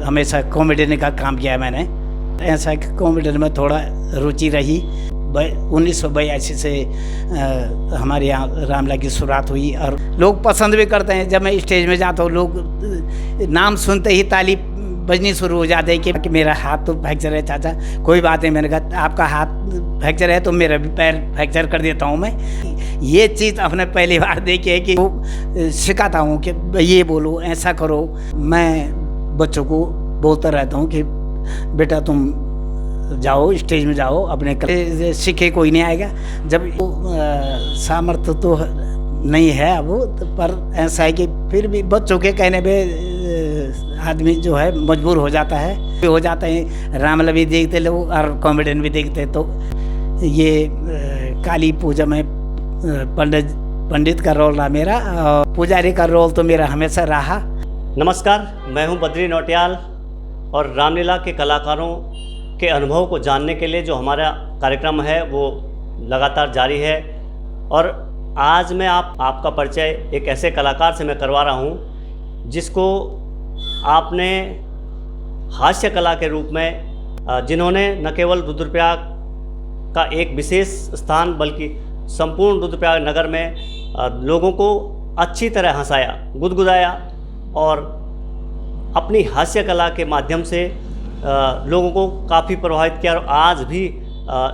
हमेशा कॉमेडियन का काम किया है मैंने। ऐसा कि कॉमेडियन में थोड़ा रुचि रही। 1982 से हमारे यहाँ रामलीला की शुरुआत हुई और लोग पसंद भी करते हैं। जब मैं स्टेज में जाता हूँ लोग नाम सुनते ही ताली बजनी शुरू हो जाते हैं कि मेरा हाथ तो फ्रैक्चर है चाचा। कोई बात नहीं, मैंने कहा आपका हाथ फ्रैक्चर है तो मेरा भी पैर फ्रैक्चर कर देता हूँ मैं। ये चीज़ अपने पहली बार देखी है कि वो सिखाता हूँ कि ये बोलो, ऐसा करो। मैं बच्चों को बोलता रहता हूँ कि बेटा तुम जाओ, स्टेज में जाओ, अपने सीखे कोई नहीं आएगा। जब सामर्थ्य तो नहीं है अब, पर ऐसा है कि फिर भी बच्चों के कहने पे आदमी जो है मजबूर हो जाता है। रामलीला भी देखते लोग और कॉमेडियन भी देखते। तो ये काली पूजा में पंडित का रोल रहा मेरा, और पुजारी का रोल तो मेरा हमेशा रहा। नमस्कार, मैं हूं बद्री नौटियाल और रामलीला के कलाकारों के अनुभव को जानने के लिए जो हमारा कार्यक्रम है वो लगातार जारी है। और आज मैं आपका परिचय एक ऐसे कलाकार से मैं करवा रहा हूं जिसको आपने हास्य कला के रूप में, जिन्होंने न केवल रुद्रप्रयाग का एक विशेष स्थान बल्कि संपूर्ण रुद्रप्रयाग नगर में लोगों को अच्छी तरह हंसाया, गुदगुदाया और अपनी हास्य कला के माध्यम से लोगों को काफ़ी प्रभावित किया। और आज भी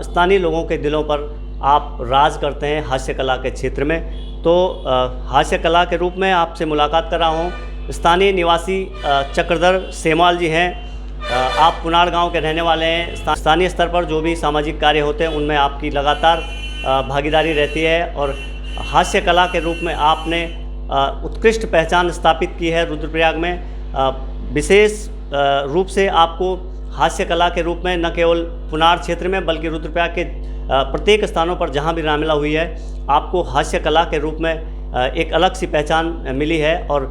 स्थानीय लोगों के दिलों पर आप राज करते हैं हास्य कला के क्षेत्र में। तो हास्य कला के रूप में आपसे मुलाकात कर रहा हूँ। स्थानीय निवासी चक्रधर सेमवाल जी हैं। आप पुनाड़ गांव के रहने वाले हैं। स्थानीय स्तर पर जो भी सामाजिक कार्य होते हैं उनमें आपकी लगातार भागीदारी रहती है और हास्य कला के रूप में आपने उत्कृष्ट पहचान स्थापित की है रुद्रप्रयाग में। विशेष रूप से आपको हास्य कला के रूप में न केवल पुनाड़ क्षेत्र में बल्कि रुद्रप्रयाग के प्रत्येक स्थानों पर जहां भी रामलीला हुई है, आपको हास्य कला के रूप में एक अलग सी पहचान मिली है। और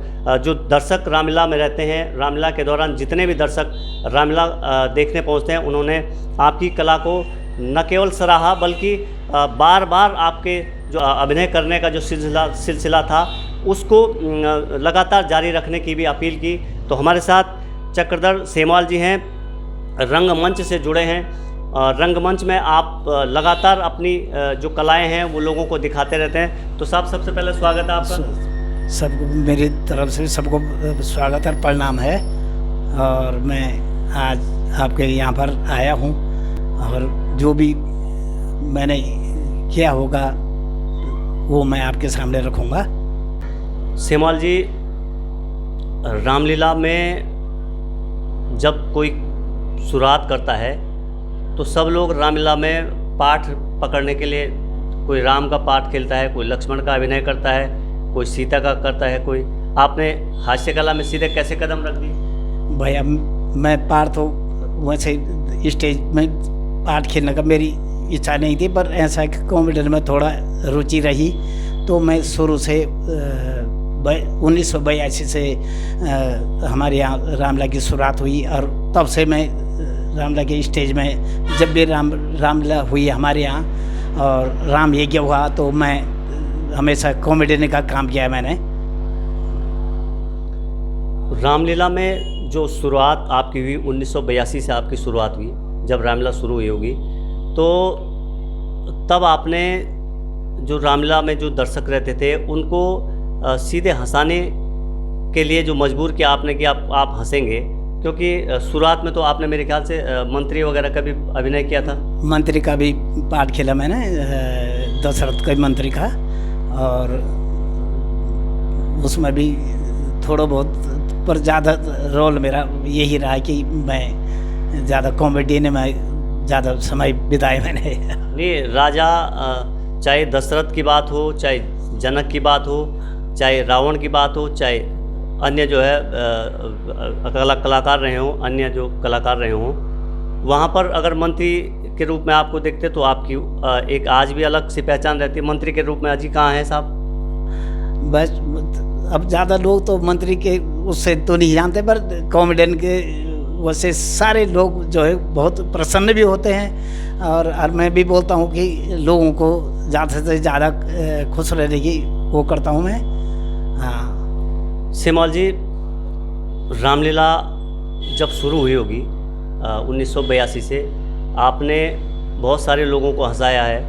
जो दर्शक रामलीला में रहते हैं, रामलीला के दौरान जितने भी दर्शक रामलीला देखने पहुंचते हैं, उन्होंने आपकी कला को न केवल सराहा बल्कि बार बार आपके जो अभिनय करने का जो सिलसिला था उसको लगातार जारी रखने की भी अपील की। तो हमारे साथ चक्रधर सेमवाल जी हैं, रंगमंच से जुड़े हैं। रंगमंच में आप लगातार अपनी जो कलाएं हैं वो लोगों को दिखाते रहते हैं। तो साहब सबसे पहले स्वागत है आपका। सबको मेरी तरफ से सबको स्वागत और प्रणाम है। और मैं आज आपके यहाँ पर आया हूँ और जो भी मैंने किया होगा वो मैं आपके सामने रखूँगा। सेमवाल जी, रामलीला में जब कोई शुरुआत करता है तो सब लोग रामलीला में पाठ पकड़ने के लिए, कोई राम का पाठ खेलता है, कोई लक्ष्मण का अभिनय करता है, कोई सीता का करता है, कोई। आपने हास्य कला में सीधे कैसे कदम रख दी? भैया मैं पाठ तो वैसे स्टेज में पाठ खेलने का मेरी इच्छा नहीं थी, पर ऐसा कि कॉमेडियन में थोड़ा रुचि रही। तो मैं शुरू से 1982 से हमारे यहाँ रामलीला की शुरुआत हुई और तब से मैं रामलीला के स्टेज में जब भी रामलीला हुई हमारे यहाँ और राम यज्ञ हुआ तो मैं हमेशा कॉमेडियन का काम किया है मैंने। रामलीला में जो शुरुआत आपकी हुई 1982 से आपकी शुरुआत हुई, जब रामलीला शुरू हुई होगी, तो तब आपने जो रामलीला में जो दर्शक रहते थे उनको सीधे हंसाने के लिए जो मजबूर किया आपने कि आप हंसेंगे, क्योंकि शुरुआत में तो आपने मेरे ख्याल से मंत्री वगैरह का भी अभिनय किया था। मंत्री का भी पाठ खेला मैंने, दशरथ का मंत्री का, और उसमें भी थोड़ा बहुत, पर ज़्यादा रोल मेरा यही रहा कि मैं ज़्यादा कॉमेडियन में ज़्यादा समय बिताए मैंने। नहीं, राजा, चाहे दशरथ की बात हो, चाहे जनक की बात हो, चाहे रावण की बात हो, चाहे अन्य जो है कलाकार रहे हों, अन्य जो कलाकार रहे हों, वहाँ पर अगर मंत्री के रूप में आपको देखते तो आपकी एक आज भी अलग सी पहचान रहती है। मंत्री के रूप में अजी कहाँ है साहब? बस अब ज़्यादा लोग तो मंत्री के उससे तो नहीं जानते, पर कॉमेडियन के वैसे सारे लोग जो है बहुत प्रसन्न भी होते हैं। और मैं भी बोलता हूँ कि लोगों को ज़्यादा से ज़्यादा खुश रहने की वो करता हूँ मैं। हाँ सेमवाल जी, रामलीला जब शुरू हुई होगी 1982 से, आपने बहुत सारे लोगों को हंसाया है,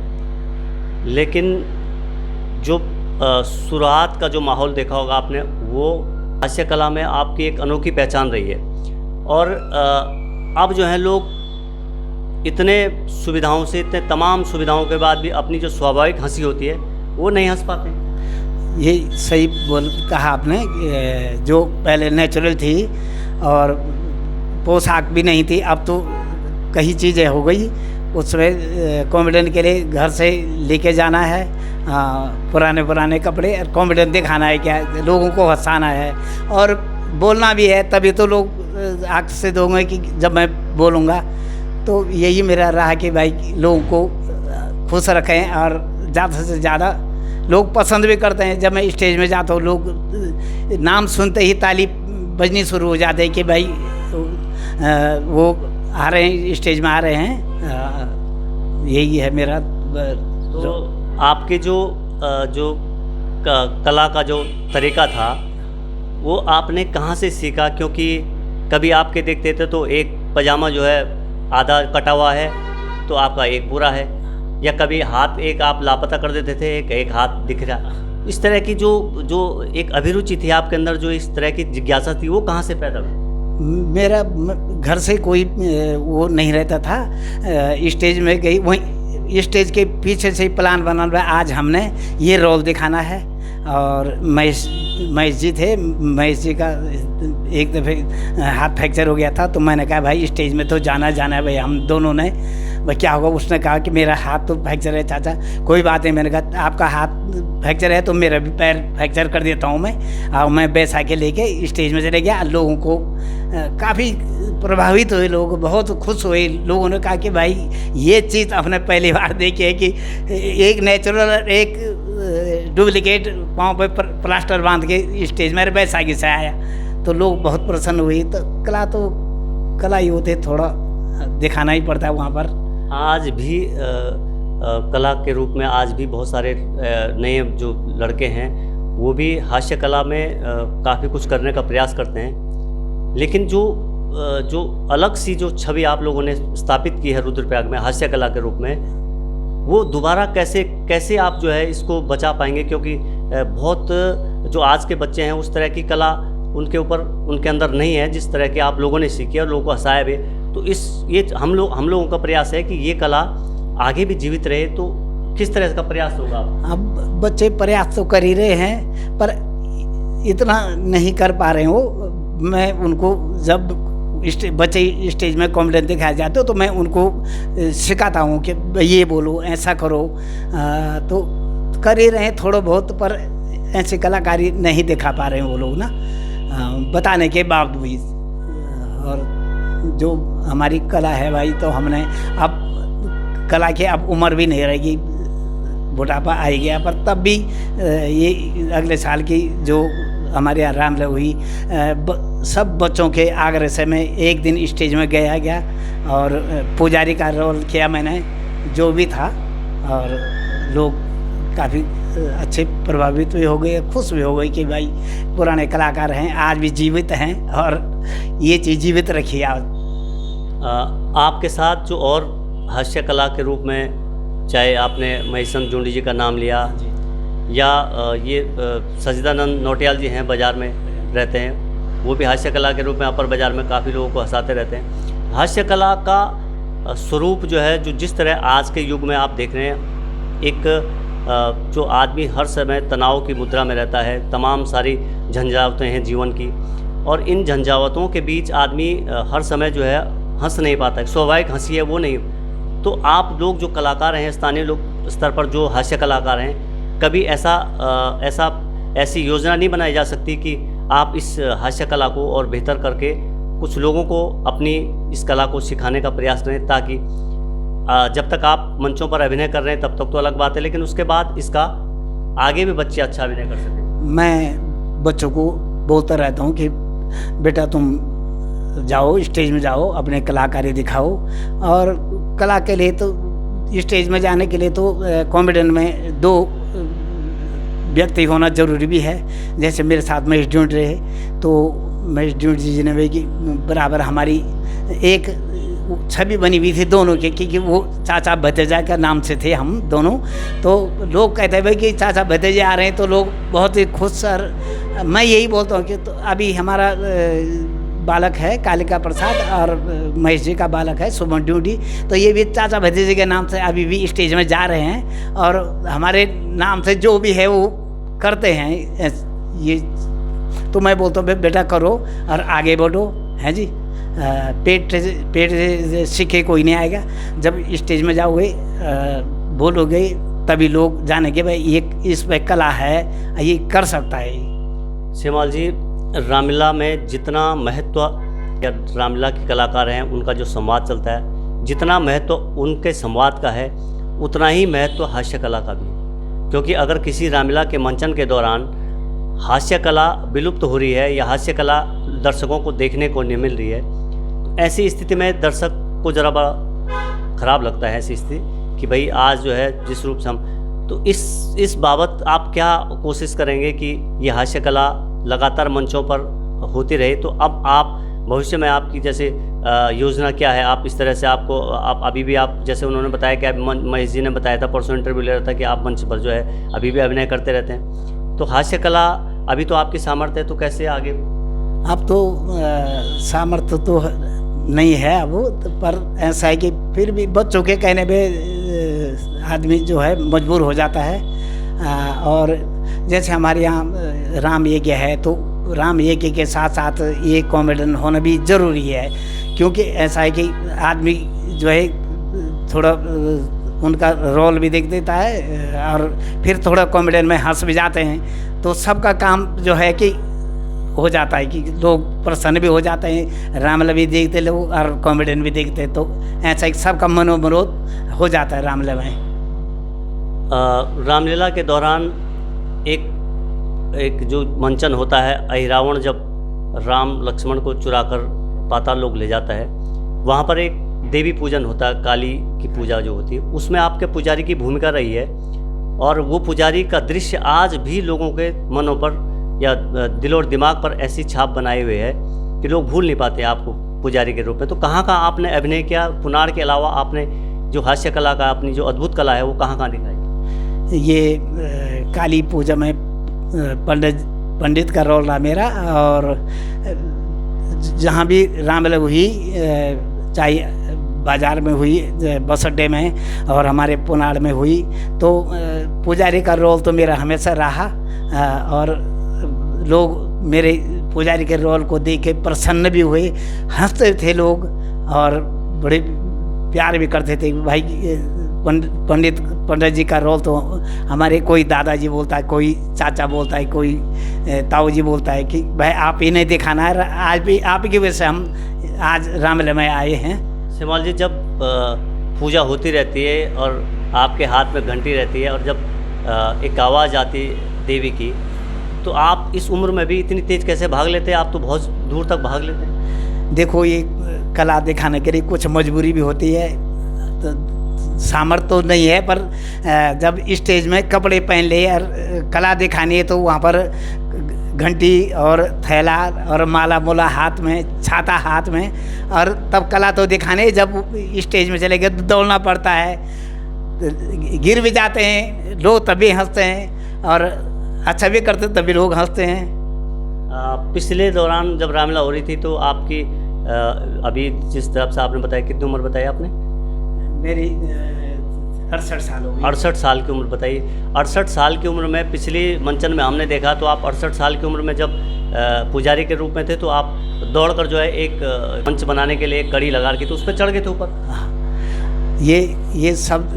लेकिन जो शुरुआत का जो माहौल देखा होगा आपने, वो हास्य कला में आपकी एक अनोखी पहचान रही है। और अब जो है लोग इतने सुविधाओं से, इतने तमाम सुविधाओं के बाद भी अपनी जो स्वाभाविक हंसी होती है वो नहीं हंस पाते। ये सही कहा आपने, जो पहले नेचुरल थी और पोशाक भी नहीं थी, अब तो कई चीज़ें हो गई। उसमें कॉमेडियन के लिए घर से लेके जाना है पुराने कपड़े, कॉमेडियन दिखाना है, क्या लोगों को हंसाना है और बोलना भी है, तभी तो लोग आँख से दोगे कि जब मैं बोलूँगा। तो यही मेरा रहा कि भाई लोगों को खुश रखें और ज़्यादा से ज़्यादा लोग पसंद भी करते हैं। जब मैं स्टेज में जाता हूँ, लोग नाम सुनते ही ताली बजनी शुरू हो जाते हैं कि भाई वो आ रहे हैं, स्टेज में आ रहे हैं। यही है मेरा। तो आपके जो कला का जो तरीका था वो आपने कहाँ से सीखा? क्योंकि कभी आपके देखते थे तो एक पजामा जो है आधा कटा हुआ है तो आपका एक पूरा है, या कभी हाथ एक आप लापता कर देते थे, एक हाथ दिख रहा। इस तरह की जो एक अभिरुचि थी आपके अंदर, जो इस तरह की जिज्ञासा थी, वो कहाँ से पैदा हुई? मेरा घर से कोई वो नहीं रहता था। स्टेज में गई, वहीं स्टेज के पीछे से ही प्लान बना हुआ, आज हमने ये रोल दिखाना है। और महेश जी थे, महेश जी का एक दफ़े हाथ फ्रैक्चर हो गया था, तो मैंने कहा भाई स्टेज में तो जाना है भाई। हम दोनों ने भाई क्या होगा, उसने कहा कि मेरा हाथ तो फ्रैक्चर है चाचा, कोई बात नहीं। मैंने कहा आपका हाथ फ्रैक्चर है तो मेरा भी पैर फ्रैक्चर कर देता हूँ मैं। और मैं बैसा के लेके स्टेज में चले गया। लोगों को काफ़ी प्रभावित हुए, लोग बहुत खुश हुए। लोगों ने कहा कि भाई ये चीज़ आपने पहली बार देखी है कि एक नेचुरल, एक डुप्लीकेट पाँव पे प्लास्टर बांध के स्टेज में बैसाखी से आया। तो लोग बहुत प्रसन्न हुए। तो कला ही होते, थोड़ा दिखाना ही पड़ता है वहाँ पर। आज भी कला के रूप में आज भी बहुत सारे नए जो लड़के हैं वो भी हास्य कला में काफ़ी कुछ करने का प्रयास करते हैं, लेकिन जो अलग सी जो छवि आप लोगों ने स्थापित की है रुद्रप्रयाग में हास्य कला के रूप में, वो दोबारा कैसे आप जो है इसको बचा पाएंगे? क्योंकि बहुत जो आज के बच्चे हैं उस तरह की कला उनके अंदर नहीं है जिस तरह की आप लोगों ने सीखी और लोगों को हंसाया भी। तो ये हम लोगों का प्रयास है कि ये कला आगे भी जीवित रहे। तो किस तरह का प्रयास होगा? अब बच्चे प्रयास तो कर ही रहे हैं, पर इतना नहीं कर पा रहे हो। मैं उनको जब बच्चे स्टेज में कॉमेडियन दिखाए जाते हो तो मैं उनको सिखाता हूँ कि ये बोलो, ऐसा करो। तो कर ही रहे हैं थोड़ा बहुत, पर ऐसी कलाकारी नहीं दिखा पा रहे हैं वो लोग ना, बताने के बावजूद। और जो हमारी कला है भाई, तो हमने अब कला की अब उम्र भी नहीं रहेगी, बुढ़ापा आ ही गया। पर तब भी ये अगले साल की जो हमारे यहाँ रामलीला हुई, सब बच्चों के आग्रह से मैं एक दिन स्टेज में गया और पुजारी का रोल किया मैंने, जो भी था। और लोग काफ़ी अच्छे प्रभावित भी हो गए, खुश भी हो गए कि भाई पुराने कलाकार हैं, आज भी जीवित हैं और ये चीज़ जीवित रखी आज। आपके साथ जो और हास्य कला के रूप में, चाहे आपने महेशचंद जूंडी जी का नाम लिया या ये सजिदानंद नौटियाल जी हैं, बाज़ार में रहते हैं, वो भी हास्य कला के रूप में अपर बाज़ार में काफ़ी लोगों को हंसाते रहते हैं। हास्य कला का स्वरूप जो है, जो जिस तरह आज के युग में आप देख रहे हैं, एक जो आदमी हर समय तनाव की मुद्रा में रहता है, तमाम सारी झंझावतें हैं जीवन की, और इन झंझावतों के बीच आदमी हर समय जो है हंस नहीं पाता है, स्वाभाविक हंसी है वो नहीं। तो आप लोग जो कलाकार हैं, स्थानीय लोग स्तर पर जो हास्य कलाकार हैं, कभी ऐसी योजना नहीं बनाई जा सकती कि आप इस हास्य कला को और बेहतर करके कुछ लोगों को अपनी इस कला को सिखाने का प्रयास करें, ताकि जब तक आप मंचों पर अभिनय कर रहे हैं तब तक तो अलग बात है, लेकिन उसके बाद इसका आगे भी बच्चे अच्छा अभिनय कर सकें। मैं बच्चों को बोलता रहता हूँ कि बेटा तुम जाओ, स्टेज में जाओ, अपने कलाकारी दिखाओ। और कला के लिए तो स्टेज में जाने के लिए तो कॉमेडियन में 2 व्यक्ति होना ज़रूरी भी है। जैसे मेरे साथ में स्टूडेंट रहे, तो महेश ड्यूटी जी ने भी कि बराबर हमारी एक छवि बनी हुई थी दोनों की, क्योंकि वो चाचा भतीजा का नाम से थे हम दोनों। तो लोग कहते हैं कि चाचा भतीजे आ रहे हैं तो लोग बहुत ही खुश। और मैं यही बोलता हूँ कि तो अभी हमारा बालक है कालिका प्रसाद और महेश जी का बालक है सुमन ड्यूटी, तो ये भी चाचा भतीजे के नाम से अभी भी स्टेज में जा रहे हैं और हमारे नाम से जो भी है वो करते हैं। ये तो मैं बोलता हूँ बेटा करो और आगे बढ़ो, हैं जी। पेट से सीखे कोई नहीं आएगा। जब स्टेज में जाओगे बोलोगे तभी लोग जानेंगे भाई ये इसमें कला है, ये कर सकता है। सेमाल जी, रामलीला में जितना महत्व या रामलीला के कलाकार हैं उनका जो संवाद चलता है, जितना महत्व उनके संवाद का है उतना ही महत्व हास्य कला का भी है। क्योंकि अगर किसी रामलीला के मंचन के दौरान हास्य कला विलुप्त हो रही है या हास्य कला दर्शकों को देखने को नहीं मिल रही है, तो ऐसी स्थिति में दर्शक को ज़रा बड़ा ख़राब लगता है ऐसी स्थिति कि भाई आज जो है जिस रूप से हम, तो इस बाबत आप क्या कोशिश करेंगे कि ये हास्य कला लगातार मंचों पर होती रहे? तो अब आप भविष्य में आपकी जैसे योजना क्या है? आप इस तरह से आप अभी भी आप जैसे उन्होंने बताया कि महेश जी ने बताया था, परसों इंटरव्यू ले रहा था कि आप मंच पर जो है अभी भी अभिनय करते रहते हैं, तो हास्य कला अभी तो आपकी सामर्थ्य है, तो कैसे आगे? अब तो सामर्थ्य तो नहीं है अब, पर ऐसा है कि फिर भी बच्चों के कहने पे आदमी जो है मजबूर हो जाता है। और जैसे हमारे यहाँ राम यज्ञ है तो राम यज्ञ के साथ साथ ये कॉमेडियन होना भी ज़रूरी है, क्योंकि ऐसा है कि आदमी जो है थोड़ा उनका रोल भी देख देता है और फिर थोड़ा कॉमेडियन में हंस भी जाते हैं, तो सबका काम जो है कि हो जाता है कि लोग प्रसन्न भी हो जाते हैं, रामलीला भी देखते लोग और कॉमेडियन भी देखते, तो ऐसा एक सबका मनोविनोद हो जाता है रामलीला में। रामलीला के दौरान एक जो मंचन होता है, अहिरावण जब राम लक्ष्मण को चुराकर पाताल लोक ले जाता है, वहाँ पर एक देवी पूजन होता है, काली की पूजा जो होती है, उसमें आपके पुजारी की भूमिका रही है और वो पुजारी का दृश्य आज भी लोगों के मनों पर या दिल और दिमाग पर ऐसी छाप बनाए हुए है कि लोग भूल नहीं पाते आपको पुजारी के रूप में। तो कहाँ कहाँ आपने अभिनय किया? पुनार के अलावा आपने जो हास्य कला का अपनी जो अद्भुत कला है वो कहाँ कहाँ दिखाई? ये काली पूजा में पंडित का रोल रहा मेरा, और जहाँ भी रामलीला हुई, चाहे बाज़ार में हुई, बस अड्डे में और हमारे पुनार में हुई, तो पुजारी का रोल तो मेरा हमेशा रहा। और लोग मेरे पुजारी के रोल को देख के प्रसन्न भी हुए, हंसते थे लोग और बड़े प्यार भी करते थे। भाई पंडित जी का रोल तो हमारे कोई दादाजी बोलता है, कोई चाचा बोलता है, कोई ताऊ जी बोलता है कि भाई आप ही नहीं दिखाना है, आज भी आप की वजह से हम आज रामलीला में आए हैं। सेमाल जी, जब पूजा होती रहती है और आपके हाथ में घंटी रहती है और जब एक आवाज़ आती देवी की, तो आप इस उम्र में भी इतनी तेज़ कैसे भाग लेते हैं? आप तो बहुत दूर तक भाग लेते हैं। देखो, ये कला दिखाने के लिए कुछ मजबूरी भी होती है, तो सामर्थ्य तो नहीं है, पर जब स्टेज में कपड़े पहन ले और कला दिखानी है तो वहाँ पर घंटी और थैला और माला मोला हाथ में, छाता हाथ में, और तब कला तो दिखाने। जब स्टेज में चले गए तो दौड़ना पड़ता है, गिर भी जाते हैं लोग, तभी हंसते हैं, और अच्छा भी करते तभी लोग हंसते हैं। पिछले दौरान जब रामलीला हो रही थी तो आपकी अभी जिस तरफ से आपने बताया, कितनी उम्र बताई आपने? मेरी 68 साल हो गई। 68 साल की उम्र बताइए। 68 साल की उम्र में पिछली मंचन में हमने देखा तो आप 68 साल की उम्र में जब पुजारी के रूप में थे तो आप दौड़कर जो है एक मंच बनाने के लिए एक कड़ी लगा रखी, तो उस पर चढ़ गए थे ऊपर। ये सब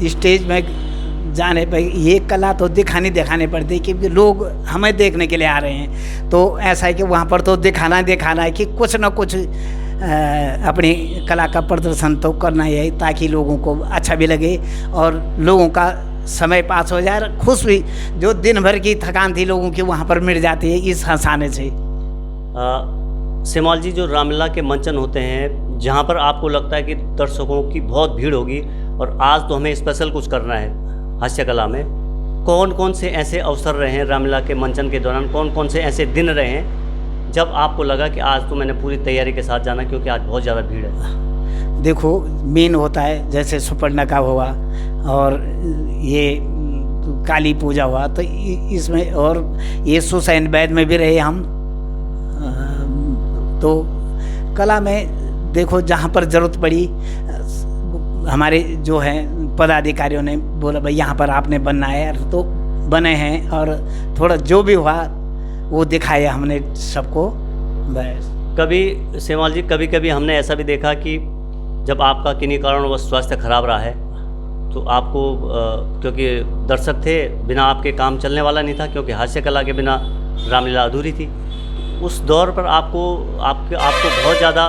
स्टेज में जाने पर ये कला तो दिखाने पड़ती है, क्योंकि लोग हमें देखने के लिए आ रहे हैं। तो ऐसा है कि वहाँ पर तो दिखाना है कि कुछ ना कुछ अपनी कला का प्रदर्शन तो करना ही है, ताकि लोगों को अच्छा भी लगे और लोगों का समय पास हो जाए, खुश भी, जो दिन भर की थकान थी लोगों की वहाँ पर मिट जाती है इस हंसाने से। सेमाल जी, जो रामलीला के मंचन होते हैं जहाँ पर आपको लगता है कि दर्शकों की बहुत भीड़ होगी और आज तो हमें स्पेशल कुछ करना है हास्य कला में, कौन कौन से ऐसे अवसर रहे हैं रामलीला के मंचन के दौरान? कौन कौन से ऐसे दिन रहे हैं जब आपको लगा कि आज तो मैंने पूरी तैयारी के साथ जाना क्योंकि आज बहुत ज़्यादा भीड़ है? देखो, मेन होता है जैसे सुपर्णका हुआ और ये काली पूजा हुआ, तो इसमें और ये सुसैन वैद में भी रहे हम। तो कला में देखो जहाँ पर ज़रूरत पड़ी, हमारे जो हैं पदाधिकारियों ने बोला भाई यहाँ पर आपने बनना है, तो बने हैं और थोड़ा जो भी हुआ वो दिखाया हमने सबको। बस कभी सेवाल जी, कभी कभी हमने ऐसा भी देखा कि जब आपका किन्हीं कारणवश स्वास्थ्य खराब रहा है तो आपको क्योंकि दर्शक थे, बिना आपके काम चलने वाला नहीं था, क्योंकि हास्य कला के बिना रामलीला अधूरी थी। उस दौर पर आपको बहुत ज़्यादा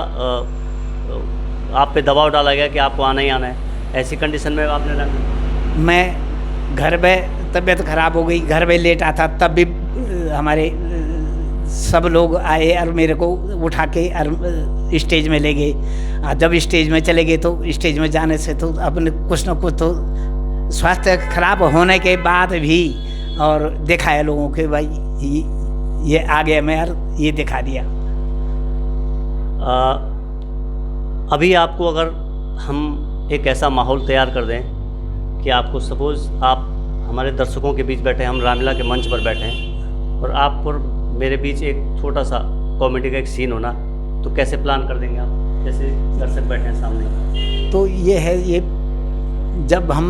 आप पे दबाव डाला गया कि आपको आना ही आना है। ऐसी कंडीशन में आपने रामलीला, मैं घर में तबीयत खराब हो गई, घर में लेट आता, तब भी हमारे सब लोग आए और मेरे को उठा के और स्टेज में ले गए। जब स्टेज में चले गए तो स्टेज में जाने से तो अपने कुछ न कुछ तो स्वास्थ्य खराब होने के बाद भी और दिखाया लोगों के भाई ये आ गया मैं और ये दिखा दिया। अभी आपको अगर हम एक ऐसा माहौल तैयार कर दें कि आपको सपोज़ आप हमारे दर्शकों के बीच बैठे हैं, हम रामलीला के मंच पर बैठे हैं और आप और मेरे बीच एक छोटा सा कॉमेडी का एक सीन होना, तो कैसे प्लान कर देंगे आप, जैसे दर्शक बैठे हैं सामने? तो ये है, ये जब हम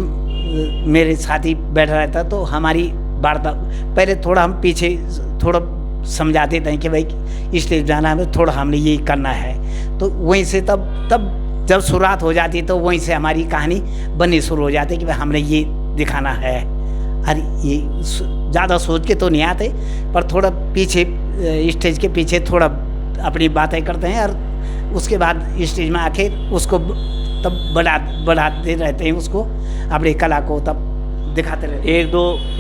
मेरे साथी बैठा रहता तो हमारी वार्ता पहले थोड़ा हम पीछे थोड़ा समझाते थे कि भाई इसलिए जाना है, थोड़ा हमने ये करना है, तो वहीं से तब जब शुरुआत हो जाती तो वहीं से हमारी कहानी बननी शुरू हो जाती कि भाई हमने ये दिखाना है। अरे ये ज़्यादा सोच के तो नहीं आते, पर थोड़ा पीछे स्टेज के पीछे थोड़ा अपनी बातें करते हैं और उसके बाद स्टेज में आके उसको तब बढ़ाते रहते हैं, उसको अपनी कला को तब दिखाते रहते हैं।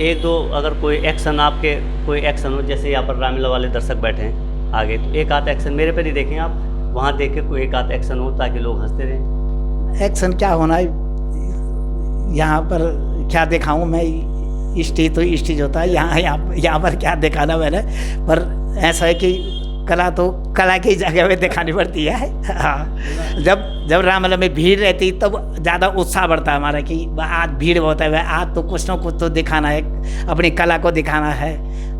एक दो अगर कोई एक्शन, आपके कोई एक्शन हो, जैसे यहाँ पर रामलीला वाले दर्शक बैठे हैं आगे, तो एक आध एक्शन मेरे पर ही देखें आप, वहाँ देख के कोई एक आध एक्शन हो ताकि लोग हंसते रहें। एक्शन क्या होना है यहाँ पर, क्या दिखाऊँ मैं, स्टेज तो स्टेज होता है, यहाँ पर क्या दिखाना मैंने, पर ऐसा है कि कला तो कला की जगह में दिखानी पड़ती है। हाँ, जब रामलीला में भीड़ रहती तब ज़्यादा उत्साह बढ़ता है हमारा कि आज भीड़ बहुत है, आज तो कुछ ना कुछ तो दिखाना है, अपनी कला को दिखाना है,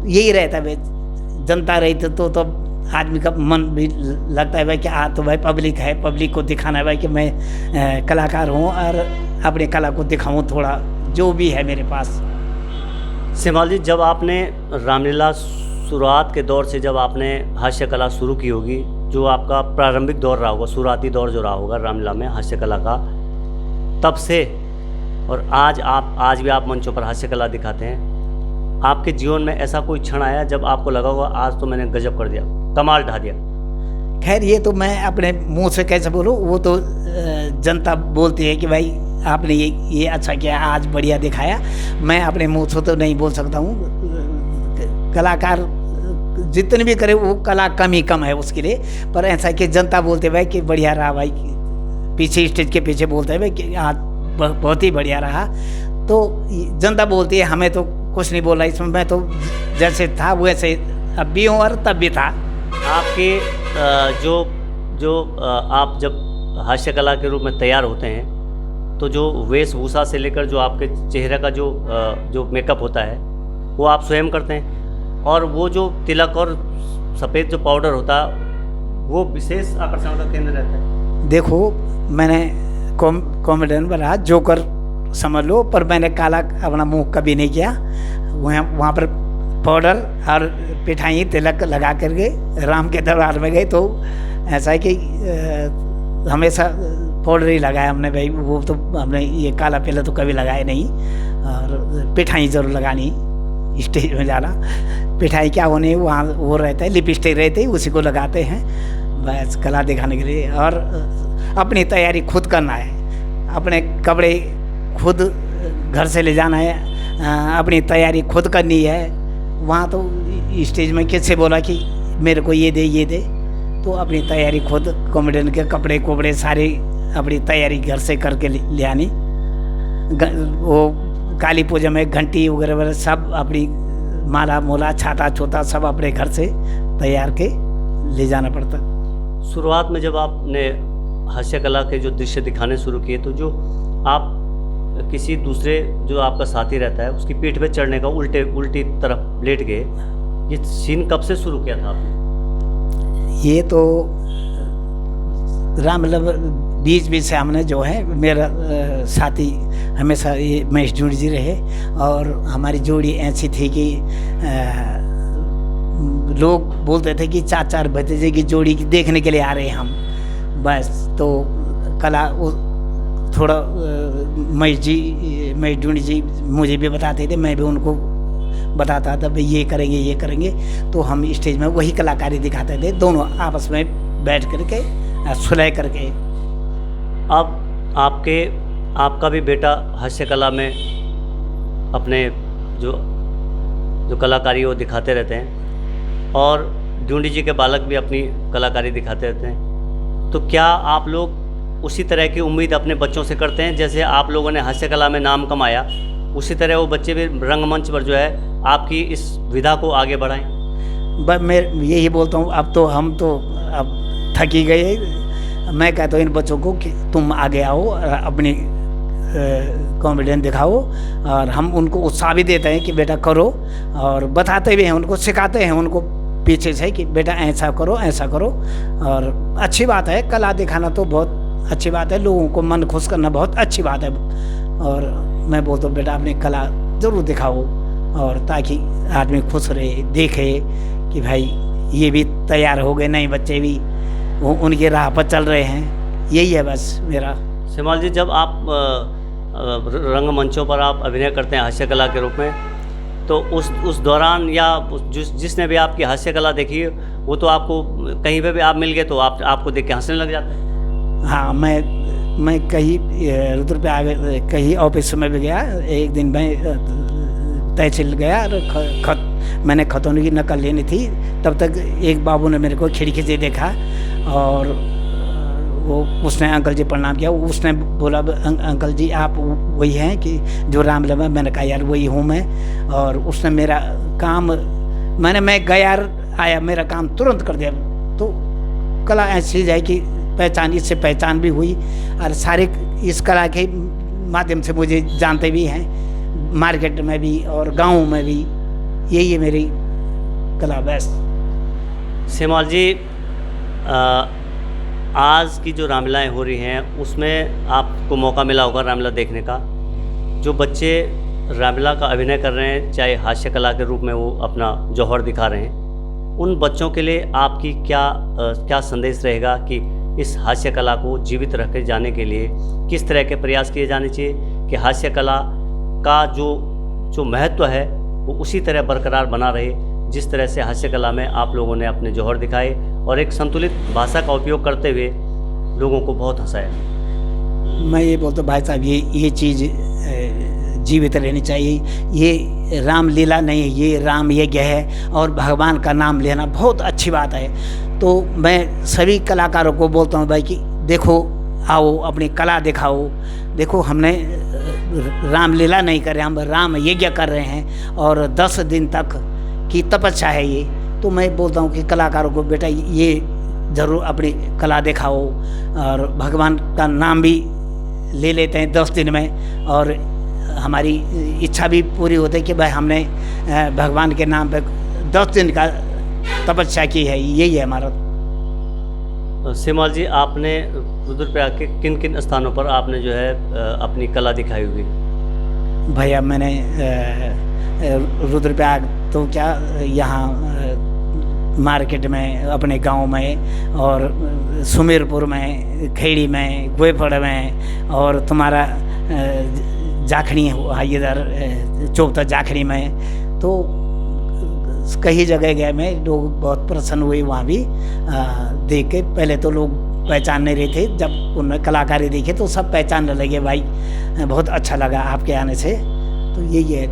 यही रहता है। जनता रहती तो आदमी का मन भी लगता है भाई कि आज तो भाई पब्लिक है, पब्लिक को दिखाना है भाई कि मैं कलाकार हूँ और अपनी कला को दिखाऊँ थोड़ा, जो भी है मेरे पास। सेवाल जी, जब आपने रामलीला शुरुआत के दौर से जब आपने हास्य कला शुरू की होगी, जो आपका प्रारंभिक दौर रहा होगा, शुरुआती दौर जो रहा होगा रामलीला में हास्य कला का, तब से और आज भी आप मंचों पर हास्य कला दिखाते हैं, आपके जीवन में ऐसा कोई क्षण आया जब आपको लगा होगा आज तो मैंने गजब कर दिया, कमाल ढा दिया? खैर ये तो मैं अपने मुंह से कैसे बोलूँ, वो तो जनता बोलती है कि भाई आपने ये अच्छा किया, आज बढ़िया दिखाया। मैं अपने मुंह से तो नहीं बोल सकता हूँ, कलाकार जितने भी करे वो कला कम है उसके लिए, पर ऐसा कि जनता बोलते भाई कि बढ़िया रहा भाई, पीछे स्टेज के पीछे बोलते हैं भाई कि आज बहुत ही बढ़िया रहा, तो जनता बोलती है, हमें तो कुछ नहीं बोला इसमें, मैं तो जैसे था वैसे अब भी हूँ और तब भी था। आपके आप जब हास्य कला के रूप में तैयार होते हैं तो जो वेशभूषा से लेकर जो आपके चेहरे का जो मेकअप होता है वो आप स्वयं करते हैं, और वो जो तिलक और सफ़ेद जो पाउडर होता है वो विशेष आकर्षण का केंद्र रहता है। देखो, मैंने कॉमेडियन बना, जोकर समझ लो, पर मैंने काला अपना मुंह कभी नहीं किया। वहाँ पर पाउडर और पिठाई तिलक लगा करके राम के दरबार में गए तो ऐसा है कि हमेशा पाउडर ही लगाया हमने भाई, वो तो हमने ये काला पीला तो कभी लगाया नहीं, और पिठाई ज़रूर लगानी स्टेज में जाना। पिठाई क्या होने वहाँ वो रहता है, लिपस्टिक रहते ही उसी को लगाते हैं बस कला दिखाने के लिए, और अपनी तैयारी खुद करना है, अपने कपड़े खुद घर से ले जाना है, अपनी तैयारी खुद करनी है। वहाँ तो स्टेज में किससे बोला कि मेरे को ये दे, तो अपनी तैयारी खुद, कॉमेडियन के कपड़े सारे अपनी तैयारी घर से करके ले आनी। वो काली पूजा में घंटी वगैरह सब अपनी माला मोला छाता छोता सब अपने घर से तैयार के ले जाना पड़ता। शुरुआत में जब आपने हास्य कला के जो दृश्य दिखाने शुरू किए तो जो आप किसी दूसरे जो आपका साथी रहता है उसकी पीठ पे चढ़ने का उल्टी तरफ लेट गए, ये सीन कब से शुरू किया था आपने? ये तो मतलब बीच से हमने जो है मेरा साथी हमेशा ये महेश जुड़ जी रहे और हमारी जोड़ी ऐसी थी कि लोग बोलते थे कि 4 भतीजे की जोड़ी देखने के लिए आ रहे हैं हम, बस। तो कला थोड़ा महेश जुड़ जी मुझे भी बताते थे, मैं भी उनको बताता था भाई ये करेंगे, तो हम स्टेज में वही कलाकारी दिखाते थे, दोनों आपस में बैठ करके सुलह करके। अब आपका भी बेटा हास्य कला में अपने जो कलाकारी वो दिखाते रहते हैं और ढूंढी जी के बालक भी अपनी कलाकारी दिखाते रहते हैं, तो क्या आप लोग उसी तरह की उम्मीद अपने बच्चों से करते हैं? जैसे आप लोगों ने हास्य कला में नाम कमाया, उसी तरह वो बच्चे भी रंगमंच पर जो है आपकी इस विधा को आगे बढ़ाएं? बस मैं यही बोलता हूँ, अब तो हम तो अब थक ही गए। मैं कहता हूँ इन बच्चों को कि तुम आगे आओ, अपनी कॉन्फिडेंस दिखाओ, और हम उनको उत्साह भी देते हैं कि बेटा करो, और बताते भी हैं उनको, सिखाते हैं उनको पीछे से कि बेटा ऐसा करो। और अच्छी बात है, कला दिखाना तो बहुत अच्छी बात है, लोगों को मन खुश करना बहुत अच्छी बात है। और मैं बोलता हूँ बेटा अपनी कला ज़रूर दिखाओ, और ताकि आदमी खुश रहे, देखे कि भाई ये भी तैयार हो गए, नए बच्चे भी वो उनकी राह पर चल रहे हैं। यही है बस मेरा। सेमाल जी, जब आप रंगमंचों पर आप अभिनय करते हैं हास्य कला के रूप में, तो उस दौरान या जिसने भी आपकी हास्य कला देखी वो तो आपको कहीं पे भी आप मिल गए तो आपको देख के हंसने लग जाते हैं? हाँ, मैं कहीं रुद्र पे आ गए, कहीं ऑफिस में भी गया। एक दिन मैं तहसील गया और मैंने खतौनी की नकल लेनी थी, तब तक एक बाबू ने मेरे को खिड़की से देखा और उसने अंकल जी प्रणाम किया। उसने बोला अंकल जी आप वही हैं कि जो रामलीला में? मैंने कहा यार वही हूँ मैं। और उसने मेरा काम मैं गया आया, मेरा काम तुरंत कर दिया। तो कला ऐसी चीज़ है कि इससे पहचान भी हुई, और सारे इस कला के माध्यम से मुझे जानते भी हैं, मार्केट में भी और गाँव में भी। यही है मेरी कला बस। सेमाल जी, आज की जो रामलीलाएँ हो रही हैं उसमें आपको मौका मिला होगा रामलीला देखने का। जो बच्चे रामलीला का अभिनय कर रहे हैं, चाहे हास्य कला के रूप में वो अपना जौहर दिखा रहे हैं, उन बच्चों के लिए आपकी क्या संदेश रहेगा कि इस हास्य कला को जीवित रखे जाने के लिए किस तरह के प्रयास किए जाने चाहिए कि हास्य कला का जो महत्व है वो उसी तरह बरकरार बना रहे, जिस तरह से हास्य कला में आप लोगों ने अपने जौहर दिखाए और एक संतुलित भाषा का उपयोग करते हुए लोगों को बहुत हंसाया? मैं ये बोलता हूँ भाई साहब, ये चीज़ जीवित रहनी चाहिए। ये रामलीला नहीं है, ये राम यज्ञ है, और भगवान का नाम लेना बहुत अच्छी बात है। तो मैं सभी कलाकारों को बोलता हूँ भाई कि देखो, आओ अपनी कला दिखाओ। देखो हमने रामलीला नहीं कर रहे, हम राम यज्ञ कर रहे हैं, और 10 दिन तक की तपस्या है ये। तो मैं बोलता हूँ कि कलाकारों को बेटा ये ज़रूर अपनी कला दिखाओ, और भगवान का नाम भी ले लेते हैं 10 दिन में, और हमारी इच्छा भी पूरी होती है कि भाई हमने भगवान के नाम पे 10 दिन का तपस्या की है। यही है हमारा। सेमाल जी, आपने रुद्रप्रयाग के किन किन स्थानों पर आपने जो है अपनी कला दिखाई हुई? भैया मैंने रुद्रप्रयाग तो क्या, यहाँ मार्केट में, अपने गांव में, और सुमेरपुर में, खेड़ी में, गोयफड़ में, और तुम्हारा जाखड़ी है इधर चौथा जाखड़ी में। तो कई जगह गए मैं, लोग बहुत प्रसन्न हुए वहाँ भी देख के। पहले तो लोग पहचान नहीं रहे थे, जब उन्होंने कलाकारी देखी तो सब पहचानने लगे, भाई बहुत अच्छा लगा आपके आने से। तो यही है।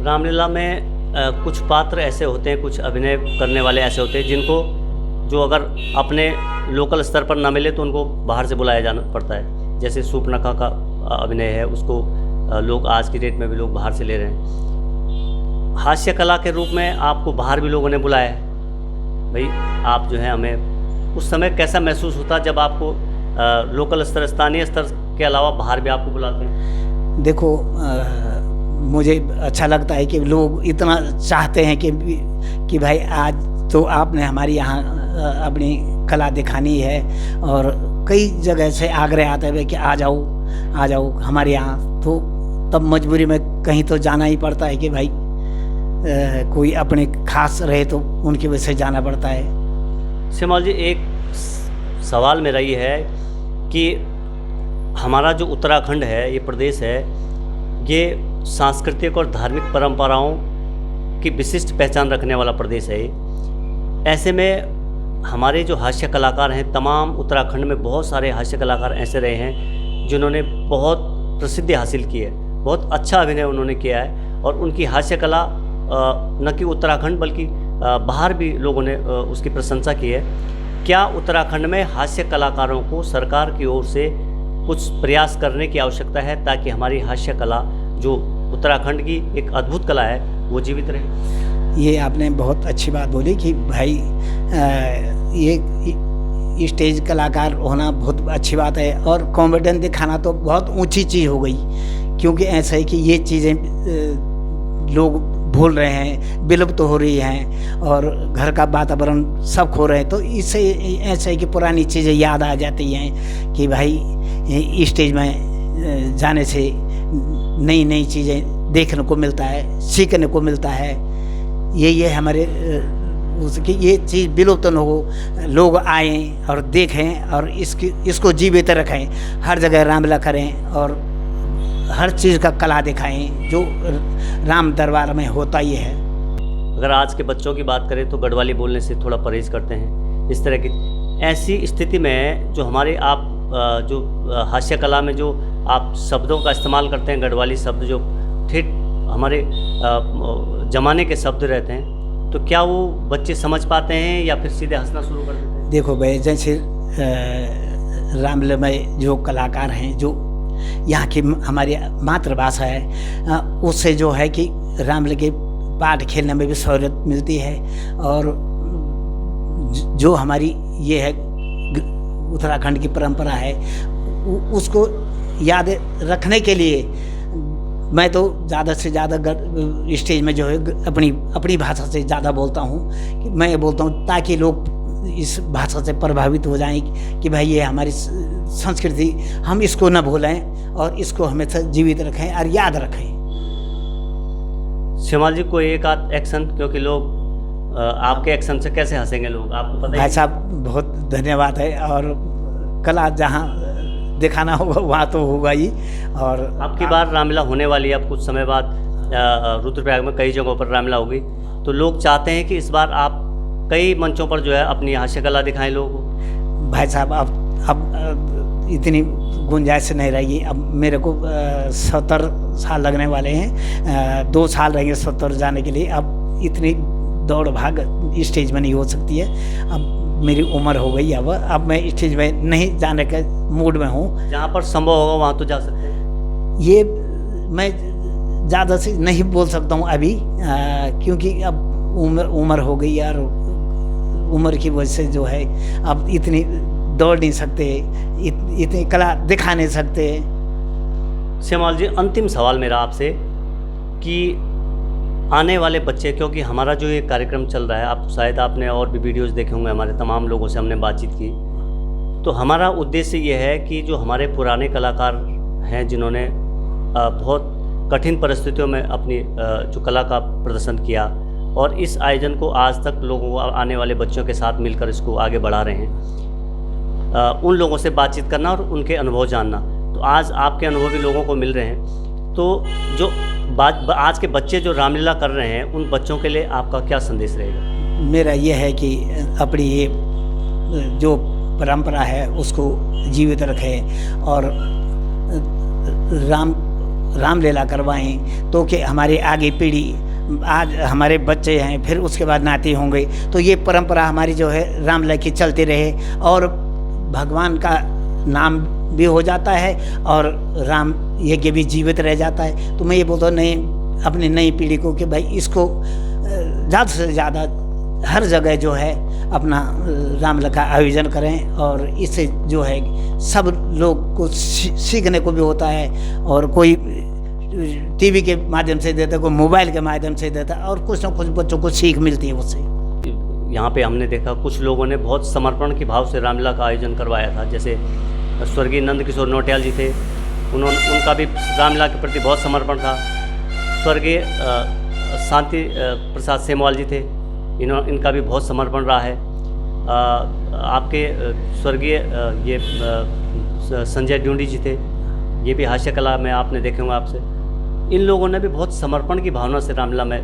रामलीला में कुछ पात्र ऐसे होते हैं, कुछ अभिनय करने वाले ऐसे होते हैं जिनको जो अगर अपने लोकल स्तर पर ना मिले तो उनको बाहर से बुलाया जाना पड़ता है। जैसे सूपनखा का अभिनय है, उसको लोग आज की डेट में भी लोग बाहर से ले रहे हैं। हास्य कला के रूप में आपको बाहर भी लोगों ने बुलाया है, भाई आप जो है हमें उस समय कैसा महसूस होता जब आपको लोकल स्तर, स्थानीय स्तर के अलावा बाहर भी आपको बुलाते हैं? देखो मुझे अच्छा लगता है कि लोग इतना चाहते हैं कि भाई आज तो आपने हमारी यहाँ अपनी कला दिखानी है, और कई जगह से आग्रह आते हुए कि आ जाओ हमारे यहाँ। तो तब मजबूरी में कहीं तो जाना ही पड़ता है कि भाई कोई अपने खास रहे तो उनकी वजह से जाना पड़ता है। श्यामल जी, एक सवाल मेरा ये है कि हमारा जो उत्तराखंड है, ये प्रदेश है, ये सांस्कृतिक और धार्मिक परंपराओं की विशिष्ट पहचान रखने वाला प्रदेश है। ऐसे में हमारे जो हास्य कलाकार हैं, तमाम उत्तराखंड में बहुत सारे हास्य कलाकार ऐसे रहे हैं जिन्होंने बहुत प्रसिद्धि हासिल की है, बहुत अच्छा अभिनय उन्होंने किया है, और उनकी हास्य कला न कि उत्तराखंड बल्कि बाहर भी लोगों ने उसकी प्रशंसा की है। क्या उत्तराखंड में हास्य कलाकारों को सरकार की ओर से कुछ प्रयास करने की आवश्यकता है ताकि हमारी हास्य कला, जो उत्तराखंड की एक अद्भुत कला है, वो जीवित रहे? ये आपने बहुत अच्छी बात बोली कि भाई ये स्टेज कलाकार होना बहुत अच्छी बात है, और कॉमेडियन दिखाना तो बहुत ऊंची चीज़ हो गई, क्योंकि ऐसा है कि ये चीज़ें लोग भूल रहे हैं, विलुप्त तो हो रही हैं, और घर का वातावरण सब खो रहे हैं। तो इससे ऐसा है कि पुरानी चीज़ें याद आ जाती हैं कि भाई स्टेज में जाने से नई नई चीज़ें देखने को मिलता है, सीखने को मिलता है। यही है हमारे उसकी ये चीज़ विलुप्त न हो, लोग आएँ और देखें और इसको जीवित रखें, हर जगह रामलीला करें और हर चीज़ का कला दिखाएं जो राम दरबार में होता ही है। अगर आज के बच्चों की बात करें तो गढ़वाली बोलने से थोड़ा परहेज करते हैं। इस तरह की ऐसी स्थिति में जो हमारे आप जो हास्य कला में जो आप शब्दों का इस्तेमाल करते हैं, गढ़वाली शब्द जो ठेठ हमारे ज़माने के शब्द रहते हैं, तो क्या वो बच्चे समझ पाते हैं या फिर सीधे हंसना शुरू कर देते हैं? देखो भाई, जैसे रामलीला में जो कलाकार हैं, जो यहाँ की हमारी मातृभाषा है, उससे जो है कि रामलीला के पाठ खेलने में भी सहूलियत मिलती है, और जो हमारी ये है उत्तराखंड की परंपरा है, उसको याद रखने के लिए मैं तो ज़्यादा से ज़्यादा स्टेज में जो है अपनी भाषा से ज़्यादा बोलता हूँ। कि मैं बोलता हूँ ताकि लोग इस भाषा से प्रभावित हो जाएं कि भाई ये हमारी संस्कृति, हम इसको न भूलें और इसको हमेशा जीवित रखें और याद रखें। श्यामल जी, कोई एक आध एक्शन, क्योंकि लोग आपके एक्शन से कैसे हंसेंगे लोग, आपको पता है। भाई साहब बहुत धन्यवाद है, और कला जहाँ दिखाना होगा वहाँ तो होगा ही। और आपकी बार रामलीला होने वाली है, अब कुछ समय बाद रुद्रप्रयाग में कई जगहों पर रामलीला होगी, तो लोग चाहते हैं कि इस बार आप कई मंचों पर जो है अपनी हास्य कला दिखाएं लोगों को। भाई साहब अब इतनी गुंजाइश नहीं रहेगी। अब मेरे को 70 साल लगने वाले हैं, 2 साल रहेंगे 70 जाने के लिए। अब इतनी दौड़ भाग स्टेज में नहीं हो सकती है। अब मेरी उम्र हो गई, अब मैं स्टेज में नहीं जाने के मूड में हूँ। जहाँ पर संभव होगा वहाँ तो जा सकते हैं। ये मैं ज़्यादा से नहीं बोल सकता हूँ अभी, क्योंकि अब उम्र हो गई यार, उम्र की वजह से जो है अब इतनी दौड़ नहीं सकते, इतनी कला दिखा नहीं सकते। श्यामल जी, अंतिम सवाल मेरा आपसे कि आने वाले बच्चे, क्योंकि हमारा जो ये कार्यक्रम चल रहा है, आप शायद आपने और भी वीडियोस देखे होंगे, हमारे तमाम लोगों से हमने बातचीत की, तो हमारा उद्देश्य ये है कि जो हमारे पुराने कलाकार हैं जिन्होंने बहुत कठिन परिस्थितियों में अपनी जो कला का प्रदर्शन किया और इस आयोजन को आज तक लोगों को, आने वाले बच्चों के साथ मिलकर इसको आगे बढ़ा रहे हैं, उन लोगों से बातचीत करना और उनके अनुभव जानना। तो आज आपके अनुभव भी लोगों को मिल रहे हैं, तो जो आज के बच्चे जो रामलीला कर रहे हैं, उन बच्चों के लिए आपका क्या संदेश रहेगा? मेरा ये है कि अपनी ये जो परंपरा है उसको जीवित रखें और रामलीला करवाएं, तो कि हमारी आगे पीढ़ी, आज हमारे बच्चे हैं, फिर उसके बाद नाती होंगे, तो ये परंपरा हमारी जो है रामलीला की चलती रहे और भगवान का नाम भी हो जाता है और राम यज्ञ भी जीवित रह जाता है। तो मैं ये बोलता हूँ अपनी नई पीढ़ी को कि भाई इसको ज़्यादा से ज़्यादा हर जगह जो है अपना रामलीला का आयोजन करें, और इससे जो है सब लोग को सीखने को भी होता है, और कोई टीवी के माध्यम से देता है, कोई मोबाइल के माध्यम से देता है, और कुछ ना कुछ बच्चों को सीख मिलती है उससे। यहाँ पे हमने देखा कुछ लोगों ने बहुत समर्पण के भाव से रामलीला का आयोजन करवाया था, जैसे स्वर्गीय नंद किशोर नौटियाल जी थे, उनका भी रामलीला के प्रति बहुत समर्पण था। स्वर्गीय शांति प्रसाद सेमवाल जी थे, इनका भी बहुत समर्पण रहा है। आपके स्वर्गीय ये संजय ड्यूंडी जी थे, ये भी हास्य कला में आपने देखे होंगे आपसे। इन लोगों ने भी बहुत समर्पण की भावना से रामलीला में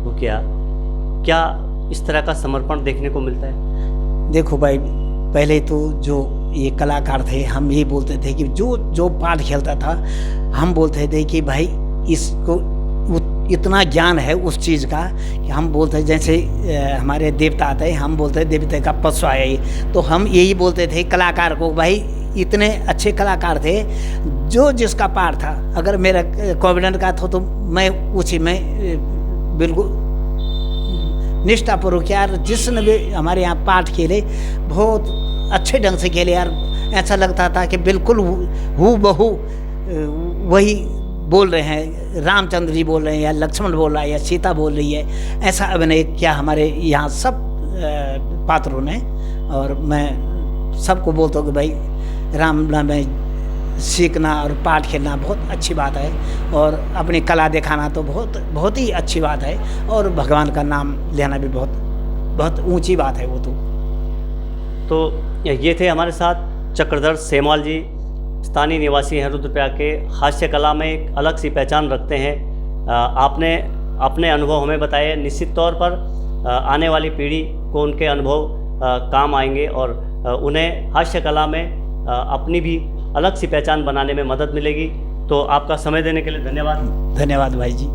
वो किया। क्या इस तरह का समर्पण देखने को मिलता है? देखो भाई, पहले तो जो ये कलाकार थे, हम ये बोलते थे कि जो पाठ खेलता था, हम बोलते थे कि भाई इसको इतना ज्ञान है उस चीज़ का कि हम बोलते हैं, जैसे हमारे देवता आते हैं, हम बोलते हैं देवता का पशु आया ही, तो हम यही बोलते थे कलाकार को, भाई इतने अच्छे कलाकार थे, जो जिसका पाठ था, अगर मेरा कॉन्फिडेंट का था तो मैं उसी में बिल्कुल निष्ठापूर्वक, यार जिसने भी हमारे यहाँ पाठ खेले बहुत अच्छे ढंग से खेले यार, ऐसा लगता था कि बिल्कुल हूबहू वही बोल रहे हैं, रामचंद्र जी बोल रहे हैं, या लक्ष्मण बोल रहा है, या सीता बोल रही है। ऐसा अभिनय किया हमारे यहाँ सब पात्रों ने, और मैं सबको बोलता हूँ कि भाई रामलीला में सीखना और पाठ खेलना बहुत अच्छी बात है, और अपनी कला दिखाना तो बहुत ही अच्छी बात है, और भगवान का नाम लेना भी बहुत ऊंची बात है वो तो ये थे हमारे साथ चक्रधर सेमवाल जी, स्थानीय निवासी हैं रुद्रप्रयाग के, हास्य कला में एक अलग सी पहचान रखते हैं। आपने अपने अनुभव हमें बताए, निश्चित तौर पर आने वाली पीढ़ी को उनके अनुभव काम आएंगे, और उन्हें हास्य कला में अपनी भी अलग सी पहचान बनाने में मदद मिलेगी। तो आपका समय देने के लिए धन्यवाद। धन्यवाद भाई जी।